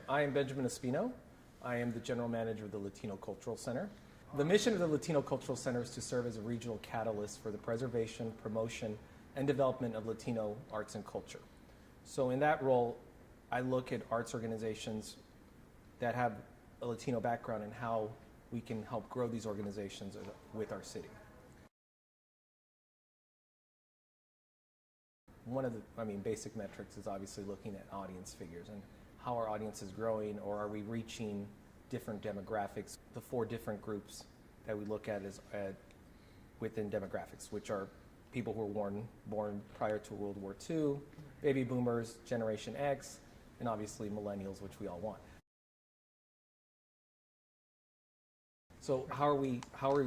I am Benjamin Espino. I am the General Manager of the Latino Cultural Center. The mission of the Latino Cultural Center is to serve as a regional catalyst for the preservation, promotion, and development of Latino arts and culture. So in that role, I look at arts organizations that have a Latino background and how we can help grow these organizations with our city. One of the basic metrics is obviously looking at audience figures and how our audience is growing, or are we reaching different demographics. The four different groups that we look at is within demographics, which are people who were born prior to World War II, baby boomers, Generation X, and obviously millennials, which we all want. So how are we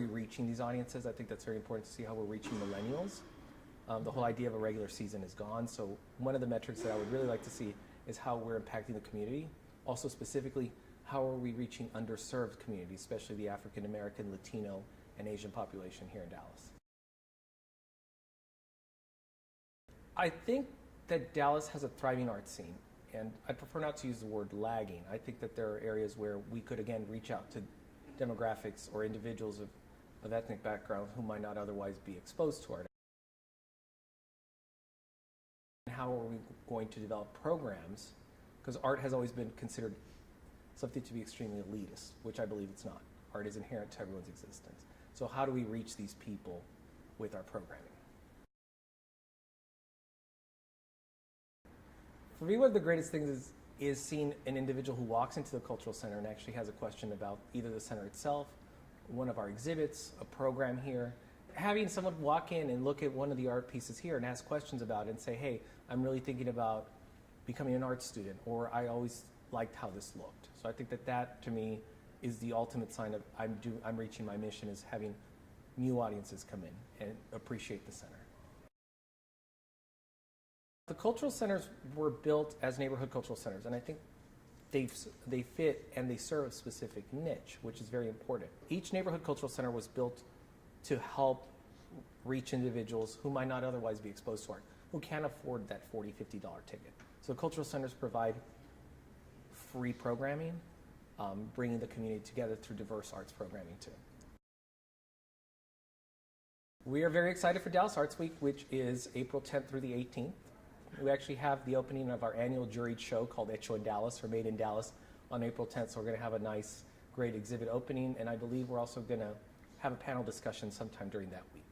reaching these audiences? I think that's very important to see how we're reaching millennials. The whole idea of a regular season is gone. So one of the metrics that I would really like to see is how we're impacting the community. Also specifically, how are we reaching underserved communities, especially the African American, Latino, and Asian population here in Dallas. I think that Dallas has a thriving art scene, and I prefer not to use the word lagging. I think that there are areas where we could, again, reach out to demographics or individuals of ethnic background who might not otherwise be exposed to art. How are we going to develop programs? Because art has always been considered something to be extremely elitist, which I believe it's not. Art is inherent to everyone's existence. So how do we reach these people with our programming? For me, one of the greatest things is seeing an individual who walks into the cultural center and actually has a question about either the center itself, one of our exhibits, a program here. Having someone walk in and look at one of the art pieces here and ask questions about it and say, hey, I'm really thinking about becoming an art student, or I always liked how this looked. So I think that to me is the ultimate sign of I'm reaching my mission, is having new audiences come in and appreciate the center. The cultural centers were built as neighborhood cultural centers, and I think they fit and they serve a specific niche, which is very important. Each neighborhood cultural center was built to help reach individuals who might not otherwise be exposed to art, who can't afford that $40, $50 ticket. So cultural centers provide free programming, bringing the community together through diverse arts programming too. We are very excited for Dallas Arts Week, which is April 10th through the 18th. We actually have the opening of our annual juried show called Hecho in Dallas, or Made in Dallas, on April 10th. So we're going to have a nice, great exhibit opening, and I believe we're also going to have a panel discussion sometime during that week.